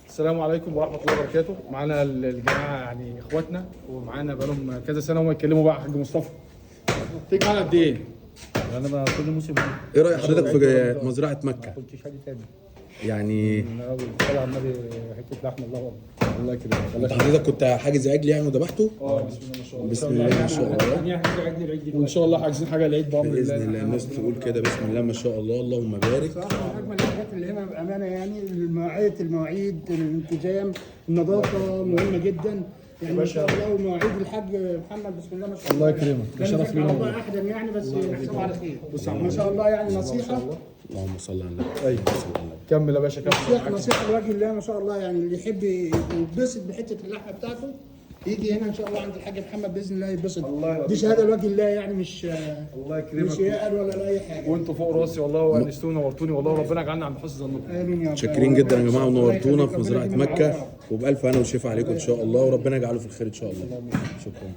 السلام عليكم ورحمه الله وبركاته. معانا الجماعه يعني اخواتنا ومعانا بقالهم كذا سنه هم يتكلموا بقى. حاج مصطفى تيجي معانا قد ايه؟ انا بقى كل موسم ايه راي حضرتك في مزرعه ما مكه؟ كنتش حاجه تاني. يعني من اول طلع النبي حته لحم الله اكبر. الله يكرمك. انت حضرتك كنت حاجز عجل يعني وذبحته؟ بسم الله ما شاء الله. بسم الله ما شاء الله. وان شاء الله حاجزين حاجه العيد بامر الله. باذن الله الناس تقول كده بسم الله ما شاء الله اللهم بارك. صراحة من أجمل الحاجات اللي هنا بأمانة يعني المواعيد الالتزام النظافة مهمة جدا يعني ما شاء الله. ومواعيد الحاج محمد بسم الله ما شاء الله. الله يكرمك. ده شرف لينا والله والله. أحدث يعني بس نحسبه على خير. ما شاء الله يعني نصيحة اللهم صل على النبي. ايوه كمل يا باشا كمل. نصيحة لوجه الله ما شاء الله. يعني اللي يحب يتبسط بحتة اللحمة بتاعته يجي هنا ان شاء الله عند الحاج محمد باذن الله يتبسط. دي شهاده لوجه الله يعني مش الله مش يكرمك. يقل ولا لاي حاجه. وانتوا فوق راسي والله وانستوني ونورتوني والله وربنا يجعلنا عند حسن ظنكم. امين يا رب. شاكرين جدا يا جماعه الله ونورتونا يخليك، في ربنا مزرعه يديمك مكه العافية. وبالف هنا وشفا عليكم ان شاء الله وربنا يجعله في الخير ان شاء الله. شكرا.